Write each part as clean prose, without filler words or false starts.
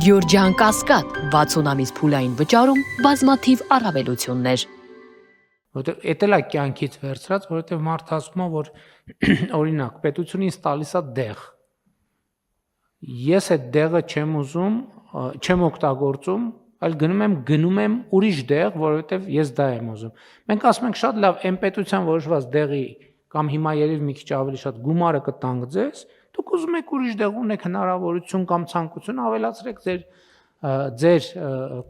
Գյորջյան Կասկադ 60 ամիս փուլային վճարում բազմաթիվ առավելություններ։ Որտեղ էտել է կյանքից վերցրած, որովհետև մարդը ասում է, որ օրինակ պետությունը ինձ տալիս է դեղ։ Ես այդ դեղը չեմ ուզում, չեմ օգտագործում, այլ գնում եմ ուրիշ դեղ, որովհետև ես դա եմ ուզում։ Մենք ասում ենք շատ լավ, այն պետության որոշված դեղի կամ հիմա երևի մի քիչ ավելի շատ գումարը կտանք ձեզ, դուք ուզում եք ուրիշ դեղ ունեք հնարավորություն կամ ցանկություն ավելացրեք ձեր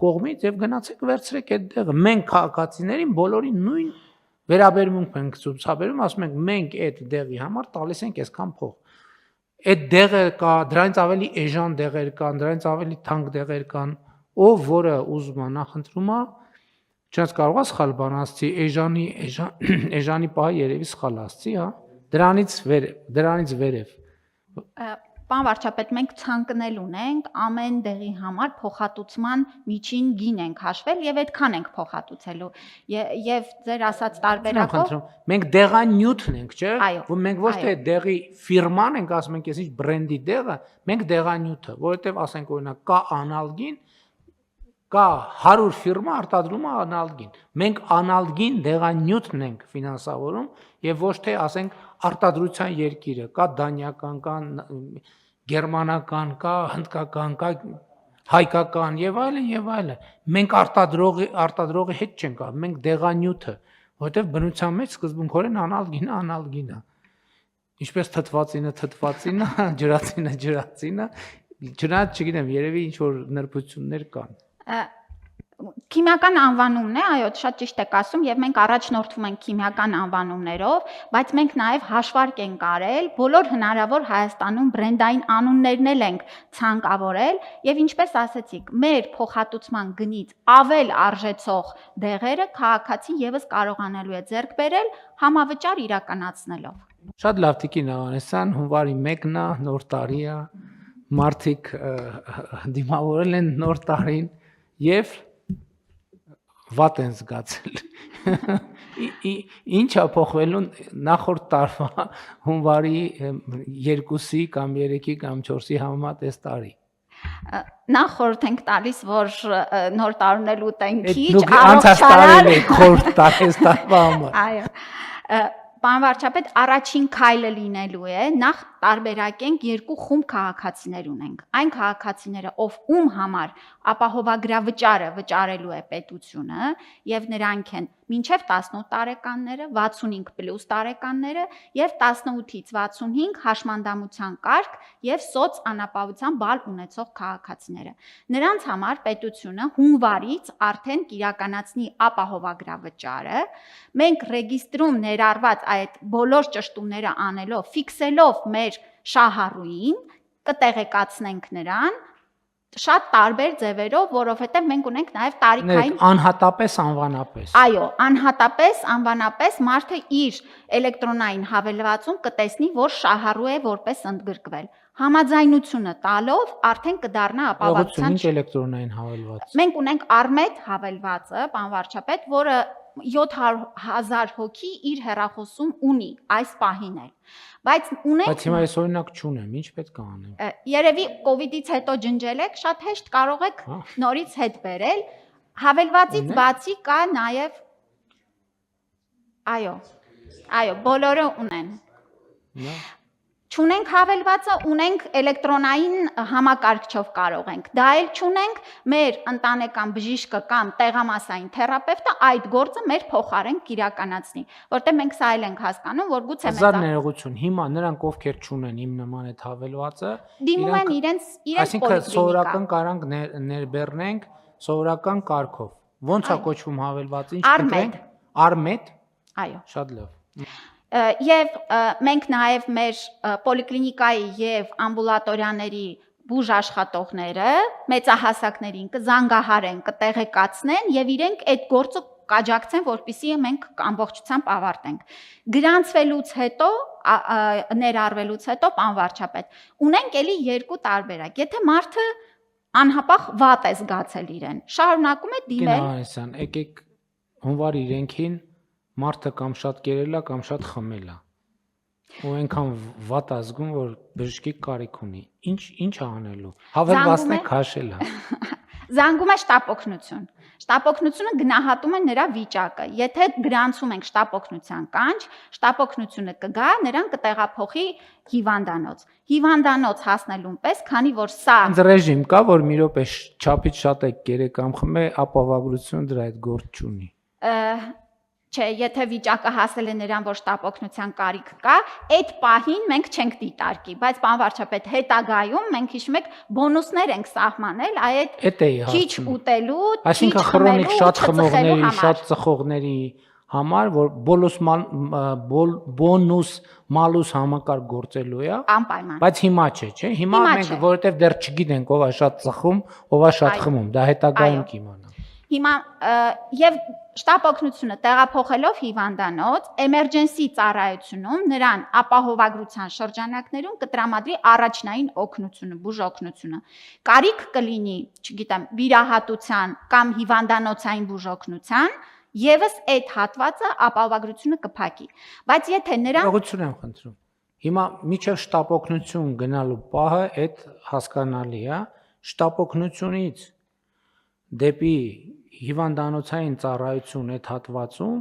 կողմից եւ գնացեք վերցրեք այդ դեղը։ Մենք քաղաքացիներին բոլորին նույն վերաբերմունք ենք ցուցաբերում, ասում ենք մենք այդ դեղի համար տալիս ենք այսքան փող։ Այդ դեղը կա, դրանից ավելի էժան դեղեր կան, դրանից ավելի թանկ դեղեր կան, ով որը ուզում է նախընտրում է, չնայած կարող է սխալ բան ասցի, էժանի պահը երևի սխալ ասցի, հա, դրանից վերև։ Պարոն վարչապետ, մենք ցանկնել ունենք ամեն դեղի համար փոխհատուցման միջին գին ենք հաշվել եւ այդքան ենք փոխհատուցելու եւ ձեր ասած տարբերակով մենք դեղանյութն ենք, չէ՞, որ մենք ոչ թե այո. դեղի ֆիրման ենք, ասում ենք, ես ինչ բրենդի դեղը, մենք դեղանյութը, որովհետեւ ասենք օրինակ կա անալգին, կա 100 ֆիրմա արտադրում է անալգին։ Մենք անալգին դեղանյութն ենք ֆինանսավորում եւ ոչ թե ասենք արտադրության երկիրը, կա դանիական, կա գերմանական, կա հնդկական, կա հայկական եւ այլն եւ այլն։ Մենք արտադրողի հետ չենք, մենք դեղանյութը, որովհետեւ բնության մեջ սկզբունքորեն անալգինը։ Ինչպես թթվածինը, ջրածինը, չնայած չգիտեմ, երևի ինչ որ նրբություններ կան։ Քիմիական անվանումն է, այո, շատ ճիշտ եք ասում եւ մենք առաջնորդվում ենք քիմիական անվանումներով, բայց մենք նաեւ հաշվարկ ենք արել, բոլոր հնարավոր Հայաստանում բրենդային անուններն էլ ենք ցանկավորել եւ ինչպես ասեցիք, մեր փոխհատուցման գնից ավել արժեցող դեղերը քաղաքացին եւս կարողանալու է ձեռք բերել համավճար իրականացնելով։ Շատ լավ Տիկին Ավանեսյան, հունվարի 1-ն է, նոր տարի է, մարդիկ դիմավորել են նոր տարին եւ վատ են զգացել։ Ինչ է փոխվելու նախորդ տարվա հունվարի 2-ի կամ 3-ի կամ 4-ի համեմատ այս տարի։ Նախորդ ենք տալիս, որ նոր տարուն էլ ուտենք քիչ, առողջարար խորտ տարես տարվա համար։ Այո։ Պարոն վարչապետ, առաջին քայլը լինելու է նախ տարբերակենք երկու խումբ քաղաքացիներ ունենք։ Այն քաղաքացիները, ում համար ապահովագրավճարը վճարելու է պետությունը, եւ նրանք են մինչև 18 տարեկանները, 65+ տարեկանները եւ 18-ից 65 հաշմանդամության կարգ եւ սոցանապահության բալ ունեցող քաղաքացիները։ Նրանց համար պետությունը հունվարից արդեն կիրականացնի ապահովագրավճարը։ Մենք ռեգիստրում ներառված այդ բոլոր ճշտումները անելով, ֆիքսելով մեր շահառուին, կտեղեկացնենք նրան շատ տարբեր ձևերով, որովհետև մենք ունենք նաև տարիքային անհատապես անվանապես։ Այո, անհատապես անվանապես մարդը իր էլեկտրոնային հավելվածում կտեսնի, որ շահառու է որպես ընդգրկվել։ Համաձայնությունը տալով արդեն կդառնա ապահովության։ Ինչ էլեկտրոնային հավելված։ Մենք ունենք Արմետ հավելվածը, պարոն վարչապետ, որը 700,000 հոգի իր հեռախոսում ունի այս պահին էլ։ Բայց հիմա ես օրինակ չունեմ, ինչ պետք է անեմ։ Երևի կոവിഡից հետո ջնջել եք, շատ հեշտ կարող եք նորից հետ բերել։ Հավելվածից բացի կա նաև Այո, բոլորը ունեն։ Չունենք հավելվածը, ունենք էլեկտրոնային համակարգչով կարող ենք։ Դա էլ չունենք, մեր ընտանեկան բժիշկը կամ տեղամասային թերապևտը այդ գործը մեր փոխարեն կիրականացնի, որտեղ մենք սա էլ ենք հասկանում, որ գուցե մեծ ներողություն, հիմա նրանք ովքեր չունեն իմ նման այդ հավելվածը, դիմում են իրենց այսինքն սովորական կարանք ներբեռնենք սովորական կարգով։ Ո՞նց է կոչվում հավելվածը, ինչ կտրենք։ Արմետ։ Այո։ Շատ լավ։ Եվ մենք նաև մեր պոլիկլինիկայի եւ ամբուլատորիաների բուժ աշխատողները մեծահասակներին կզանգահարեն, կտեղեկացնեն եւ իրենք այդ գործը կաջակցեն, որպեսզի մենք ամբողջությամբ ավարտենք։ Գրանցվելուց հետո, ներառվելուց հետո, պարոն վարչապետ, ունենք էլի երկու տարբերակ։ Եթե մարդը անհապաղ վատ է զգացել իրեն, շարունակում է դիմել։ Գնահատական, եկեք հունվարի 5-ին մարդը կամ շատ կերել է, կամ շատ խմել է։ ու այնքան վատ ազգում, որ բժշկի կարիք ունի։ Ինչ անելու։ Հավելվածն է քաշելա։ Զանգում է շտապօգնություն։ Շտապօգնությունը գնահատում է նրա վիճակը։ Եթե գրանցում ենք շտապօգնության կանչ, շտապօգնությունը կգա, նրան կտեղափոխի հիվանդանոց։ Հիվանդանոց հասնելուն պես, քանի որ սա Ինձ ռեժիմ կա, որ մի րոպե չափից շատ է կերեկամ խմե, ապահովագրությունը դրա այդ գործ չունի։ Չէ, եթե վիճակը հասել է նրան, որ շտապօգնության կարիք կա, այդ պահին մենք չենք դիտարկի, բայց պարոն վարչապետ, հետագայում մենք հիշում եք բոնուսներ ենք սահմանել այդ քիչ ուտելու, այսինքն քրոնիկ շատ խմողների, շատ ծխողների համար, որ բոնուս մալուս համակարգ գործելու է, անպայման։ բայց հիմա չէ։ Հիմա մենք որովհետև դեռ չգիտենք ով է շատ ծխում, ով է շատ խմում, դա հետագայում կիմանա։ Հիմա եւ շտապօգնությունը տեղափոխելով հիվանդանոց, էմերջենսի ծառայությունում նրան ապահովագրության շրջանակներում կտրամադրի առաջնային օգնությունը, բուժօգնությունը։ Կարիք կլինի, չգիտեմ, վիրահատության կամ հիվանդանոցային բուժօգնության, եւս այդ հատվածը ապահովագրությունը կփակի։ Բայց եթե նրան Ուղղություն եմ խնդրում։ Հիմա միջև շտապօգնություն գնալու պահը այդ հասկանալի է, շտապօգնությունից դեպի հիվանդանոցային ծառայություն այդ հատվածում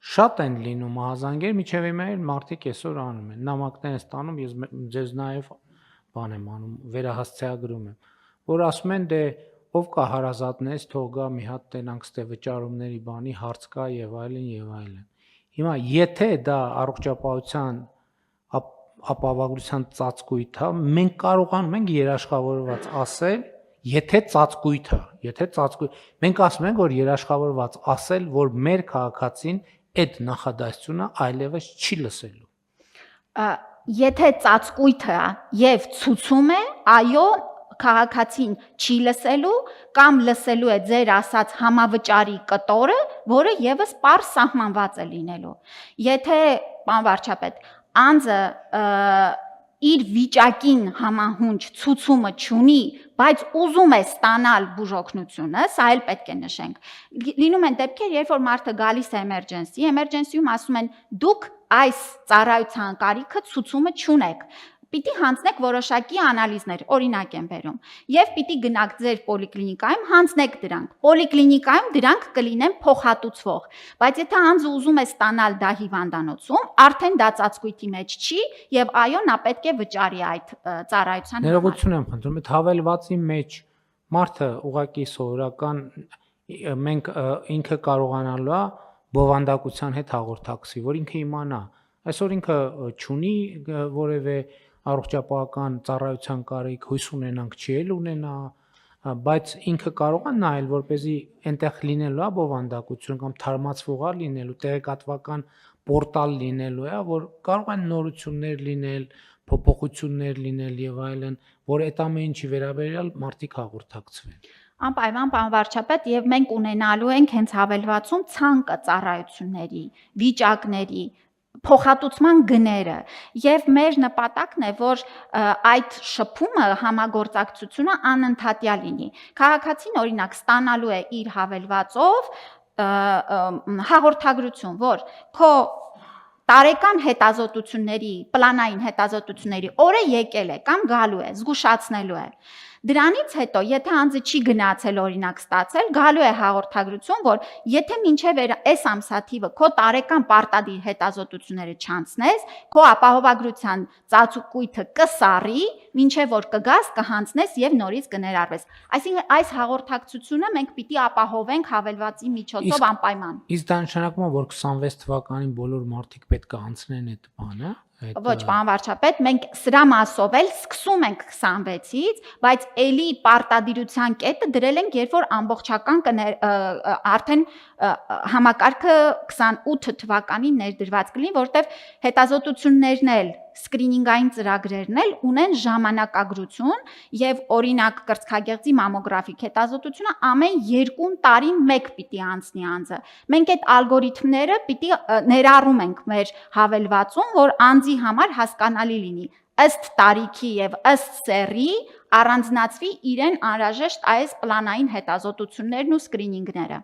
շատ են լինում մահազանգեր, միջև հիմա մարդիկ այսօր անում են, նամակներ են ստանում, ես ձեզ նաև բան եմ անում, վերահասցեագրում եմ, որ ասում են դե ով կա հարազատներից, թող գա մի հատ տենանք ստե վճարումների բանի հարց կա եւ այլն եւ այլն։ Հիմա եթե դա առողջապահության ապահովագրության ծածկույթ է, մենք կարողանում ենք երաշխավորված ասել Եթե ծածկույթ, մենք ասում ենք, որ երաշխավորված ասել, որ մեր քաղաքացին այդ նախադասությունը այլևս չի լսելու։ Եթե ծածկույթը եւ ցուցում է, այո, քաղաքացին չի լսելու կամ լսելու է ձեր ասած համավճարի կտորը, որը եւս պարզ սահմանված է լինելու։ Եթե, պարոն վարչապետ, անձը իր վիճակին համահունչ ցուցումը չունի, բայց ուզում է ստանալ բուժօգնությունը, սա էլ պետք է նշենք։ Լինում են դեպքեր, երբ որ մարդը գալիս է էմերջենսիում ասում են դուք այս ծառայության կարիքը ցուցումը չունեք։ Պիտի հանձնեք որոշակի անալիզներ, օրինակ եմ բերում, եւ պիտի գնաք ձեր պոլիկլինիկայում, հանձնեք դրանք։ Պոլիկլինիկայում դրանք կլինեն փոխհատուցվող, բայց եթե անձը ուզում է ստանալ դա հիվանդանոցում, արդեն դա ծածկույթի մեջ չի եւ այո, նա պետք է վճարի այդ ծառայության։ Ներողություն եմ խնդրում, այդ հավելվածի մեջ մարդը ուղղակի սովորական մենք ինքը կարողանալու է բովանդակության հետ հաղորդակցի, որ ինքը իմանա։ Այսօր ինքը չունի որևէ առողջապահական ծառայության կարիք, հույս ունենանք չի էլ ունենա, բայց ինքը կարող է նայել, որպեսզի այնտեղ լինելու է բովանդակություն կամ թարմացվող է լինելու, տեղեկատվական պորտալ լինելու է, որ կարող են նորություններ լինել, փոփոխություններ լինել եւ այլն, որ այդ ամեն ինչի վերաբերյալ մարդիկ հաղորդակցվեն։ Անպայման, պարոն վարչապետ, եւ մենք ունենալու ենք հենց հավելվածում ցանկը ծառայությունների, վիճակների փոխհատուցման գները եւ մեր նպատակն է որ այդ շփումը համագործակցությունը անընդհատյա լինի քաղաքացին օրինակ ստանալու է իր հավելվածով հաղորդագրություն որ քո տարեկան հետազոտությունների պլանային հետազոտությունների օրը եկել է կամ գալու է զգուշացնելու է Դրանից հետո, եթե անձը չի գնացել օրինակ ստացել, գալու է հաղորդագրություն, որ եթե մինչև այս ամսաթիվը քո տարեկան պարտադիր հետազոտությունները չանցնես, քո ապահովագրության ծածկույթը կսառի, մինչև որ կգաս, կհանձնես եւ նորից կներառվես։ Այսինքն այս հաղորդակցությունը մենք պիտի ապահովենք հավելվածի միջոցով անպայման։ Իսկ դա նշանակում է, որ 26 թվականին բոլոր մարդիկ պետք է անցնեն այդ բանը։ Ոչ, պարոն վարչապետ, մենք սրա մասով էլ սկսում ենք 26-ից, բայց էլի պարտադիրության կետը դրել ենք, երբ որ ամբողջական արդեն համակարգը 28 թվականին ներդրված կլինի, որտեղ հետազոտություններն էլ սկրինինգային ծրագրերն էլ ունեն ժամանակագրություն եւ օրինակ կրծքագեղձի մամոգրաֆիկ հետազոտությունը ամեն 2 տարին մեկ պիտի անցնի անձը։ Մենք այդ ալգորիթմները պիտի ներառում ենք մեր հավելվածում, որ անձի համար հասկանալի լինի ըստ տարիքի եւ ըստ սեռի առանձնացվի իրեն անհրաժեշտ այս պլանային հետազոտություններն ու սկրինինգները։